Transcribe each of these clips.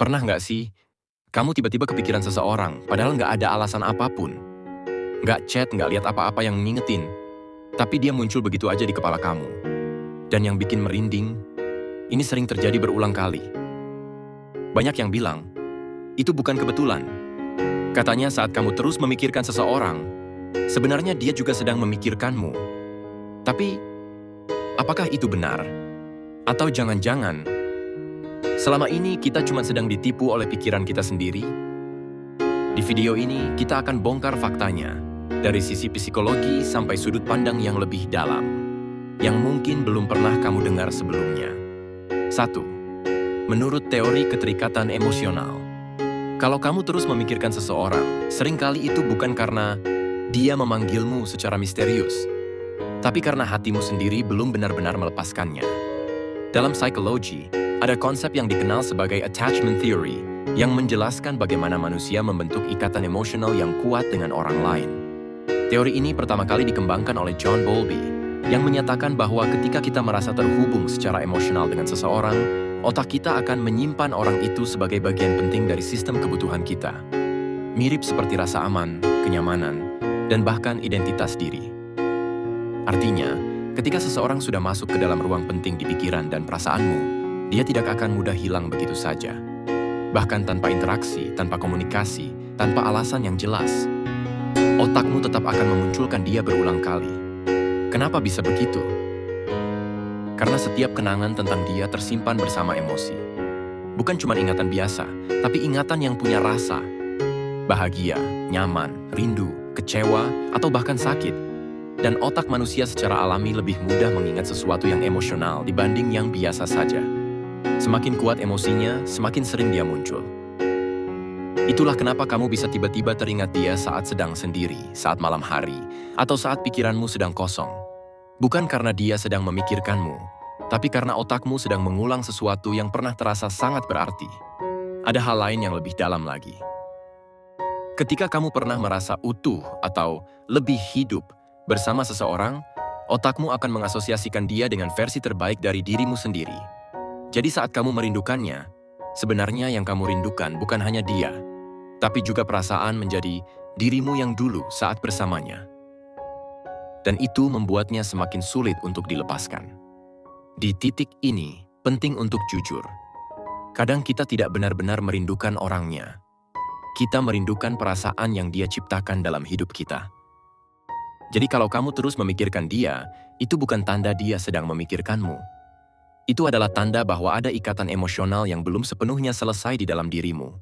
Pernah nggak sih, kamu tiba-tiba kepikiran seseorang, padahal nggak ada alasan apapun? Nggak chat, nggak lihat apa-apa yang ngingetin, tapi dia muncul begitu aja di kepala kamu. Dan yang bikin merinding, ini sering terjadi berulang kali. Banyak yang bilang, itu bukan kebetulan. Katanya saat kamu terus memikirkan seseorang, sebenarnya dia juga sedang memikirkanmu. Tapi, apakah itu benar? Atau jangan-jangan, selama ini kita cuma sedang ditipu oleh pikiran kita sendiri? Di video ini, kita akan bongkar faktanya, dari sisi psikologi sampai sudut pandang yang lebih dalam, yang mungkin belum pernah kamu dengar sebelumnya. 1. Menurut teori keterikatan emosional, kalau kamu terus memikirkan seseorang, seringkali itu bukan karena dia memanggilmu secara misterius, tapi karena hatimu sendiri belum benar-benar melepaskannya. Dalam psikologi, ada konsep yang dikenal sebagai attachment theory, yang menjelaskan bagaimana manusia membentuk ikatan emosional yang kuat dengan orang lain. Teori ini pertama kali dikembangkan oleh John Bowlby, yang menyatakan bahwa ketika kita merasa terhubung secara emosional dengan seseorang, otak kita akan menyimpan orang itu sebagai bagian penting dari sistem kebutuhan kita. Mirip seperti rasa aman, kenyamanan, dan bahkan identitas diri. Artinya, ketika seseorang sudah masuk ke dalam ruang penting di pikiran dan perasaanmu, dia tidak akan mudah hilang begitu saja. Bahkan tanpa interaksi, tanpa komunikasi, tanpa alasan yang jelas, otakmu tetap akan memunculkan dia berulang kali. Kenapa bisa begitu? Karena setiap kenangan tentang dia tersimpan bersama emosi. Bukan cuma ingatan biasa, tapi ingatan yang punya rasa. Bahagia, nyaman, rindu, kecewa, atau bahkan sakit. Dan otak manusia secara alami lebih mudah mengingat sesuatu yang emosional dibanding yang biasa saja. Semakin kuat emosinya, semakin sering dia muncul. Itulah kenapa kamu bisa tiba-tiba teringat dia saat sedang sendiri, saat malam hari, atau saat pikiranmu sedang kosong. Bukan karena dia sedang memikirkanmu, tapi karena otakmu sedang mengulang sesuatu yang pernah terasa sangat berarti. Ada hal lain yang lebih dalam lagi. Ketika kamu pernah merasa utuh atau lebih hidup bersama seseorang, otakmu akan mengasosiasikan dia dengan versi terbaik dari dirimu sendiri. Jadi saat kamu merindukannya, sebenarnya yang kamu rindukan bukan hanya dia, tapi juga perasaan menjadi dirimu yang dulu saat bersamanya. Dan itu membuatnya semakin sulit untuk dilepaskan. Di titik ini, penting untuk jujur. Kadang kita tidak benar-benar merindukan orangnya. Kita merindukan perasaan yang dia ciptakan dalam hidup kita. Jadi kalau kamu terus memikirkan dia, itu bukan tanda dia sedang memikirkanmu. Itu adalah tanda bahwa ada ikatan emosional yang belum sepenuhnya selesai di dalam dirimu.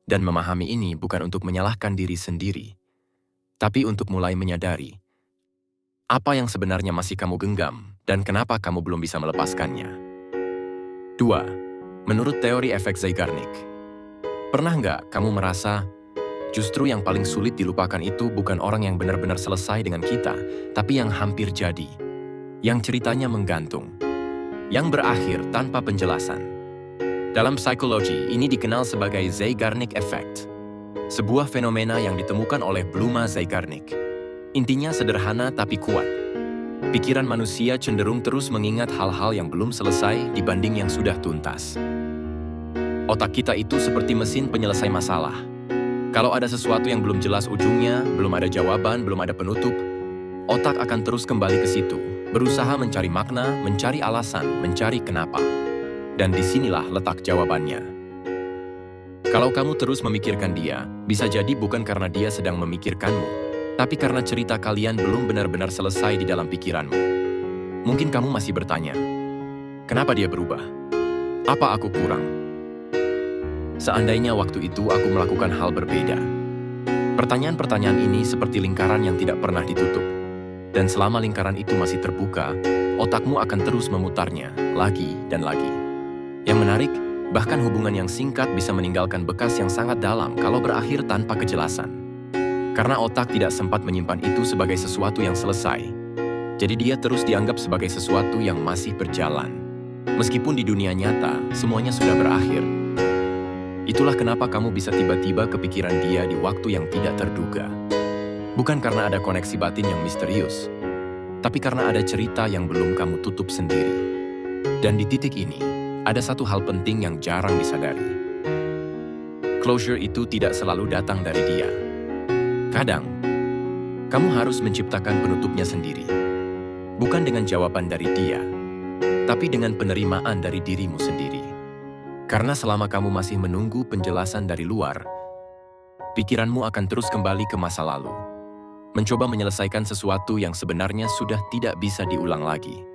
Dan memahami ini bukan untuk menyalahkan diri sendiri, tapi untuk mulai menyadari apa yang sebenarnya masih kamu genggam dan kenapa kamu belum bisa melepaskannya. 2. Menurut teori efek Zeigarnik, pernah nggak kamu merasa justru yang paling sulit dilupakan itu bukan orang yang benar-benar selesai dengan kita, tapi yang hampir jadi, yang ceritanya menggantung, yang berakhir tanpa penjelasan. Dalam psikologi, ini dikenal sebagai Zeigarnik Effect, sebuah fenomena yang ditemukan oleh Bluma Zeigarnik. Intinya sederhana tapi kuat. Pikiran manusia cenderung terus mengingat hal-hal yang belum selesai dibanding yang sudah tuntas. Otak kita itu seperti mesin penyelesai masalah. Kalau ada sesuatu yang belum jelas ujungnya, belum ada jawaban, belum ada penutup, otak akan terus kembali ke situ, berusaha mencari makna, mencari alasan, mencari kenapa. Dan disinilah letak jawabannya. Kalau kamu terus memikirkan dia, bisa jadi bukan karena dia sedang memikirkanmu, tapi karena cerita kalian belum benar-benar selesai di dalam pikiranmu. Mungkin kamu masih bertanya, kenapa dia berubah? Apa aku kurang? Seandainya waktu itu aku melakukan hal berbeda. Pertanyaan-pertanyaan ini seperti lingkaran yang tidak pernah ditutup. Dan selama lingkaran itu masih terbuka, otakmu akan terus memutarnya, lagi dan lagi. Yang menarik, bahkan hubungan yang singkat bisa meninggalkan bekas yang sangat dalam kalau berakhir tanpa kejelasan. Karena otak tidak sempat menyimpan itu sebagai sesuatu yang selesai. Jadi dia terus dianggap sebagai sesuatu yang masih berjalan. Meskipun di dunia nyata, semuanya sudah berakhir. Itulah kenapa kamu bisa tiba-tiba kepikiran dia di waktu yang tidak terduga. Bukan karena ada koneksi batin yang misterius, tapi karena ada cerita yang belum kamu tutup sendiri. Dan di titik ini, ada satu hal penting yang jarang disadari. closure itu tidak selalu datang dari dia. Kadang, kamu harus menciptakan penutupnya sendiri. Bukan dengan jawaban dari dia, tapi dengan penerimaan dari dirimu sendiri. Karena selama kamu masih menunggu penjelasan dari luar, pikiranmu akan terus kembali ke masa lalu, mencoba menyelesaikan sesuatu yang sebenarnya sudah tidak bisa diulang lagi.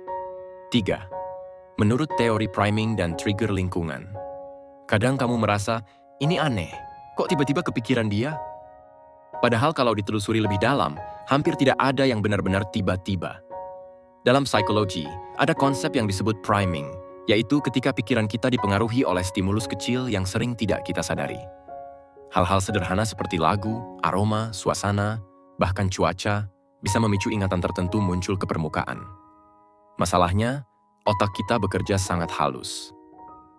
3. Menurut teori priming dan trigger lingkungan, kadang kamu merasa, ini aneh, kok tiba-tiba kepikiran dia? Padahal kalau ditelusuri lebih dalam, hampir tidak ada yang benar-benar tiba-tiba. Dalam psikologi, ada konsep yang disebut priming, yaitu ketika pikiran kita dipengaruhi oleh stimulus kecil yang sering tidak kita sadari. Hal-hal sederhana seperti lagu, aroma, suasana, bahkan cuaca, bisa memicu ingatan tertentu muncul ke permukaan. Masalahnya, otak kita bekerja sangat halus.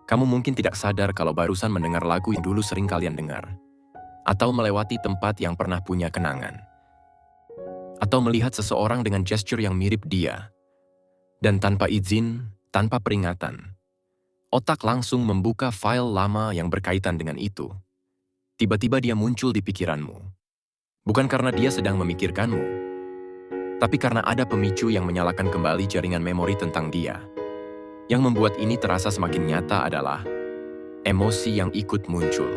Kamu mungkin tidak sadar kalau barusan mendengar lagu yang dulu sering kalian dengar, atau melewati tempat yang pernah punya kenangan, atau melihat seseorang dengan gesture yang mirip dia. Dan tanpa izin, tanpa peringatan, otak langsung membuka file lama yang berkaitan dengan itu. Tiba-tiba dia muncul di pikiranmu. Bukan karena dia sedang memikirkanmu, tapi karena ada pemicu yang menyalakan kembali jaringan memori tentang dia. Yang membuat ini terasa semakin nyata adalah emosi yang ikut muncul.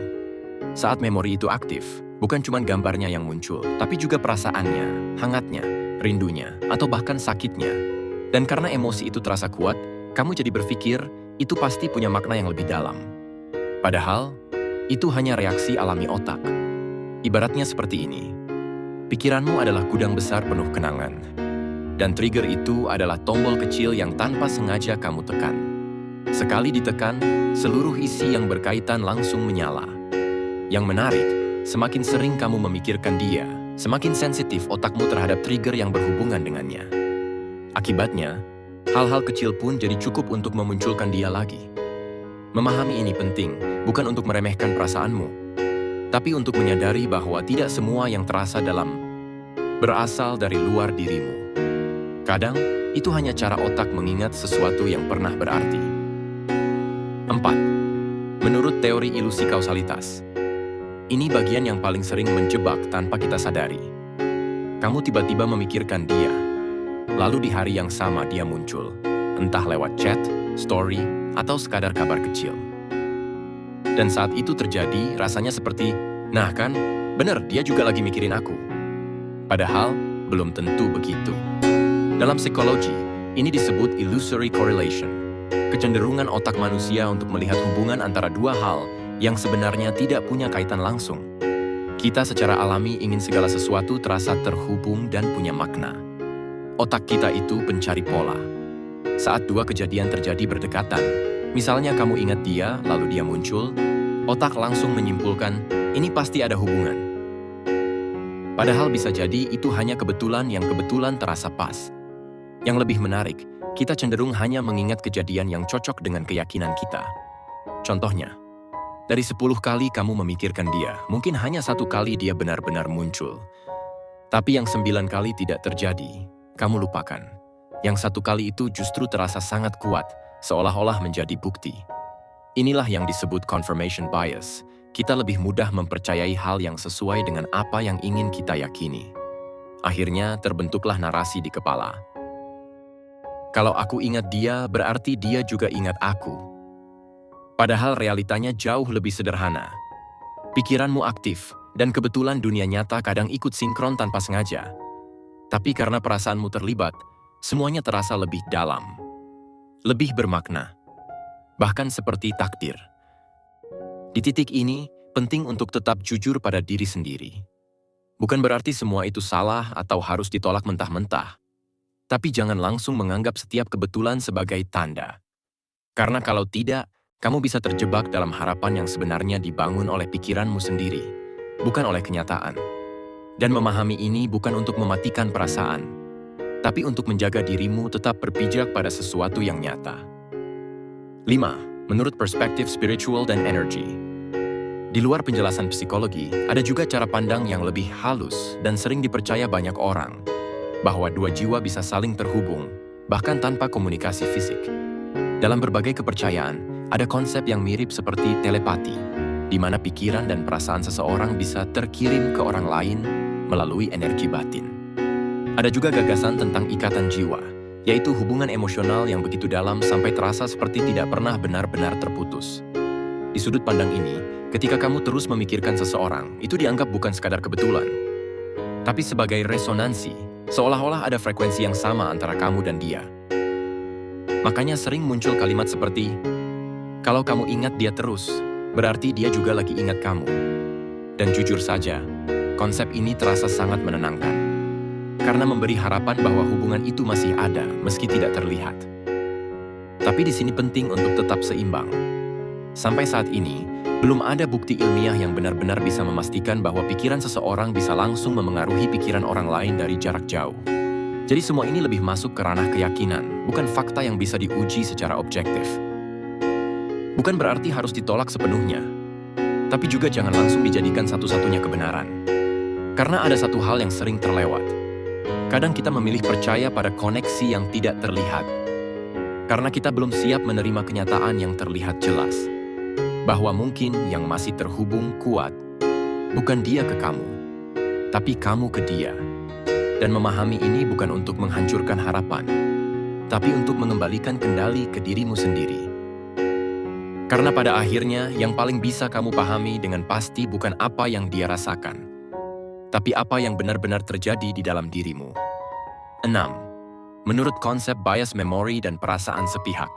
Saat memori itu aktif, bukan cuma gambarnya yang muncul, tapi juga perasaannya, hangatnya, rindunya, atau bahkan sakitnya. Dan karena emosi itu terasa kuat, kamu jadi berpikir itu pasti punya makna yang lebih dalam. Padahal, itu hanya reaksi alami otak. Ibaratnya seperti ini. Pikiranmu adalah gudang besar penuh kenangan. Dan trigger itu adalah tombol kecil yang tanpa sengaja kamu tekan. Sekali ditekan, seluruh isi yang berkaitan langsung menyala. Yang menarik, semakin sering kamu memikirkan dia, semakin sensitif otakmu terhadap trigger yang berhubungan dengannya. Akibatnya, hal-hal kecil pun jadi cukup untuk memunculkan dia lagi. Memahami ini penting, bukan untuk meremehkan perasaanmu, tapi untuk menyadari bahwa tidak semua yang terasa dalam berasal dari luar dirimu. Kadang, itu hanya cara otak mengingat sesuatu yang pernah berarti. 4. Menurut teori ilusi kausalitas, ini bagian yang paling sering menjebak tanpa kita sadari. Kamu tiba-tiba memikirkan dia, lalu di hari yang sama dia muncul, entah lewat chat, story, atau sekadar kabar kecil. Dan saat itu terjadi, rasanya seperti, nah kan, bener dia juga lagi mikirin aku. Padahal, belum tentu begitu. Dalam psikologi, ini disebut illusory correlation, kecenderungan otak manusia untuk melihat hubungan antara dua hal yang sebenarnya tidak punya kaitan langsung. Kita secara alami ingin segala sesuatu terasa terhubung dan punya makna. Otak kita itu pencari pola. Saat dua kejadian terjadi berdekatan, misalnya kamu ingat dia, lalu dia muncul, otak langsung menyimpulkan, ini pasti ada hubungan. Padahal bisa jadi itu hanya kebetulan yang kebetulan terasa pas. Yang lebih menarik, kita cenderung hanya mengingat kejadian yang cocok dengan keyakinan kita. Contohnya, dari 10 kali kamu memikirkan dia, mungkin hanya 1 kali dia benar-benar muncul. Tapi yang 9 kali tidak terjadi, kamu lupakan. Yang 1 kali itu justru terasa sangat kuat, seolah-olah menjadi bukti. Inilah yang disebut confirmation bias. Kita lebih mudah mempercayai hal yang sesuai dengan apa yang ingin kita yakini. Akhirnya terbentuklah narasi di kepala. Kalau aku ingat dia, berarti dia juga ingat aku. Padahal realitanya jauh lebih sederhana. Pikiranmu aktif, dan kebetulan dunia nyata kadang ikut sinkron tanpa sengaja. Tapi karena perasaanmu terlibat, semuanya terasa lebih dalam, lebih bermakna, bahkan seperti takdir. Di titik ini, penting untuk tetap jujur pada diri sendiri. Bukan berarti semua itu salah atau harus ditolak mentah-mentah. Tapi jangan langsung menganggap setiap kebetulan sebagai tanda. Karena kalau tidak, kamu bisa terjebak dalam harapan yang sebenarnya dibangun oleh pikiranmu sendiri, bukan oleh kenyataan. Dan memahami ini bukan untuk mematikan perasaan, tapi untuk menjaga dirimu tetap berpijak pada sesuatu yang nyata. 5. Menurut perspektif spiritual dan energi. Di luar penjelasan psikologi, ada juga cara pandang yang lebih halus dan sering dipercaya banyak orang, bahwa dua jiwa bisa saling terhubung, bahkan tanpa komunikasi fisik. Dalam berbagai kepercayaan, ada konsep yang mirip seperti telepati. di mana pikiran dan perasaan seseorang bisa terkirim ke orang lain melalui energi batin. Ada juga gagasan tentang ikatan jiwa, yaitu hubungan emosional yang begitu dalam sampai terasa seperti tidak pernah benar-benar terputus. Di sudut pandang ini, ketika kamu terus memikirkan seseorang, itu dianggap bukan sekadar kebetulan, tapi sebagai resonansi, seolah-olah ada frekuensi yang sama antara kamu dan dia. Makanya sering muncul kalimat seperti, "Kalau kamu ingat dia terus, berarti dia juga lagi ingat kamu." Dan jujur saja, konsep ini terasa sangat menenangkan. Karena memberi harapan bahwa hubungan itu masih ada meski tidak terlihat. Tapi di sini penting untuk tetap seimbang. Sampai saat ini, belum ada bukti ilmiah yang benar-benar bisa memastikan bahwa pikiran seseorang bisa langsung memengaruhi pikiran orang lain dari jarak jauh. Jadi semua ini lebih masuk ke ranah keyakinan, bukan fakta yang bisa diuji secara objektif. Bukan berarti harus ditolak sepenuhnya, tapi juga jangan langsung dijadikan satu-satunya kebenaran. Karena ada satu hal yang sering terlewat. Kadang kita memilih percaya pada koneksi yang tidak terlihat. Karena kita belum siap menerima kenyataan yang terlihat jelas. Bahwa mungkin yang masih terhubung kuat, bukan dia ke kamu, tapi kamu ke dia. Dan memahami ini bukan untuk menghancurkan harapan, tapi untuk mengembalikan kendali ke dirimu sendiri. Karena pada akhirnya, yang paling bisa kamu pahami dengan pasti bukan apa yang dia rasakan, tapi apa yang benar-benar terjadi di dalam dirimu. 6. Menurut konsep bias memory dan perasaan sepihak.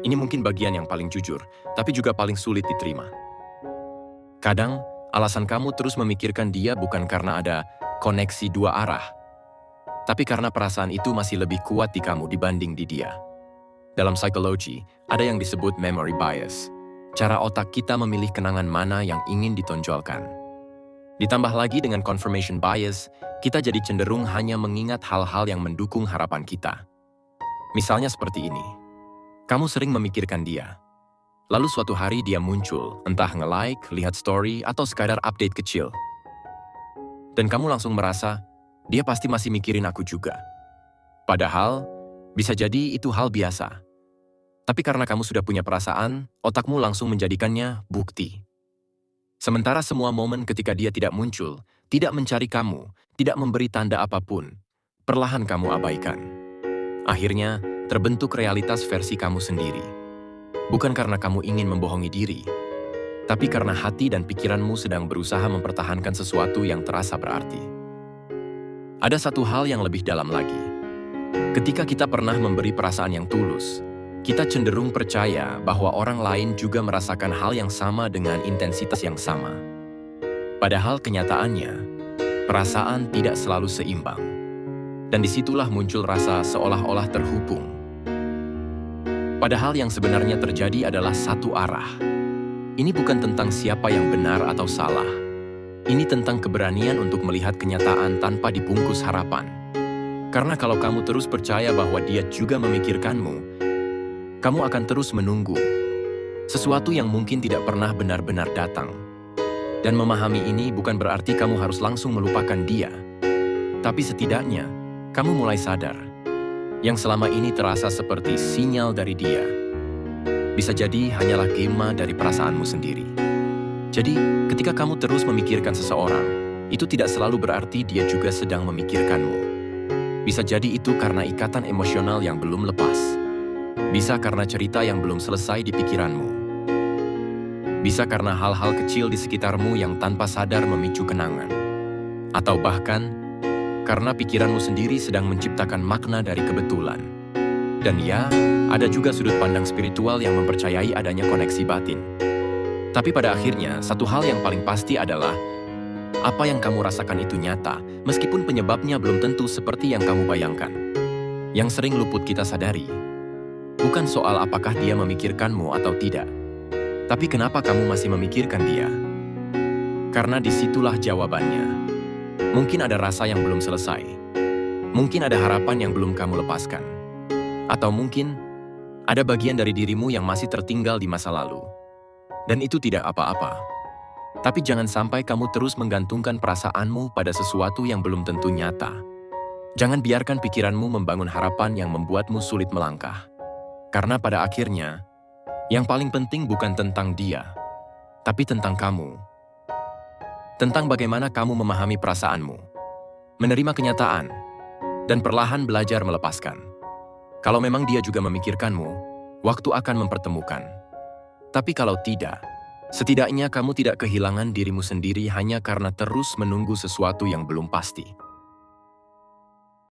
Ini mungkin bagian yang paling jujur, tapi juga paling sulit diterima. Kadang, alasan kamu terus memikirkan dia bukan karena ada koneksi dua arah, tapi karena perasaan itu masih lebih kuat di kamu dibanding di dia. Dalam psikologi, ada yang disebut memory bias. Cara otak kita memilih kenangan mana yang ingin ditonjolkan. Ditambah lagi dengan confirmation bias, kita jadi cenderung hanya mengingat hal-hal yang mendukung harapan kita. Misalnya seperti ini. Kamu sering memikirkan dia. Lalu suatu hari dia muncul, entah nge-like, lihat story, atau sekadar update kecil. Dan kamu langsung merasa, dia pasti masih mikirin aku juga. Padahal, bisa jadi itu hal biasa. Tapi karena kamu sudah punya perasaan, otakmu langsung menjadikannya bukti. Sementara semua momen ketika dia tidak muncul, tidak mencari kamu, tidak memberi tanda apapun, perlahan kamu abaikan. Akhirnya, terbentuk realitas versi kamu sendiri. Bukan karena kamu ingin membohongi diri, tapi karena hati dan pikiranmu sedang berusaha mempertahankan sesuatu yang terasa berarti. Ada satu hal yang lebih dalam lagi. Ketika kita pernah memberi perasaan yang tulus, kita cenderung percaya bahwa orang lain juga merasakan hal yang sama dengan intensitas yang sama. Padahal kenyataannya, perasaan tidak selalu seimbang. Dan disitulah muncul rasa seolah-olah terhubung. Padahal yang sebenarnya terjadi adalah satu arah. Ini bukan tentang siapa yang benar atau salah. Ini tentang keberanian untuk melihat kenyataan tanpa dibungkus harapan. Karena kalau kamu terus percaya bahwa dia juga memikirkanmu, kamu akan terus menunggu sesuatu yang mungkin tidak pernah benar-benar datang. Dan memahami ini bukan berarti kamu harus langsung melupakan dia. Tapi setidaknya, kamu mulai sadar yang selama ini terasa seperti sinyal dari dia. Bisa jadi hanyalah gema dari perasaanmu sendiri. Jadi, ketika kamu terus memikirkan seseorang, itu tidak selalu berarti dia juga sedang memikirkanmu. Bisa jadi itu karena ikatan emosional yang belum lepas. Bisa karena cerita yang belum selesai di pikiranmu. Bisa karena hal-hal kecil di sekitarmu yang tanpa sadar memicu kenangan. Atau bahkan, karena pikiranmu sendiri sedang menciptakan makna dari kebetulan. Dan ya, ada juga sudut pandang spiritual yang mempercayai adanya koneksi batin. Tapi pada akhirnya, satu hal yang paling pasti adalah, apa yang kamu rasakan itu nyata, meskipun penyebabnya belum tentu seperti yang kamu bayangkan. Yang sering luput kita sadari, bukan soal apakah dia memikirkanmu atau tidak, tapi kenapa kamu masih memikirkan dia. Karena disitulah jawabannya. Mungkin ada rasa yang belum selesai. Mungkin ada harapan yang belum kamu lepaskan. Atau mungkin ada bagian dari dirimu yang masih tertinggal di masa lalu. Dan itu tidak apa-apa. Tapi jangan sampai kamu terus menggantungkan perasaanmu pada sesuatu yang belum tentu nyata. Jangan biarkan pikiranmu membangun harapan yang membuatmu sulit melangkah. Karena pada akhirnya, yang paling penting bukan tentang dia, tapi tentang kamu. Tentang bagaimana kamu memahami perasaanmu, menerima kenyataan, dan perlahan belajar melepaskan. Kalau memang dia juga memikirkanmu, waktu akan mempertemukan. Tapi kalau tidak, setidaknya kamu tidak kehilangan dirimu sendiri hanya karena terus menunggu sesuatu yang belum pasti.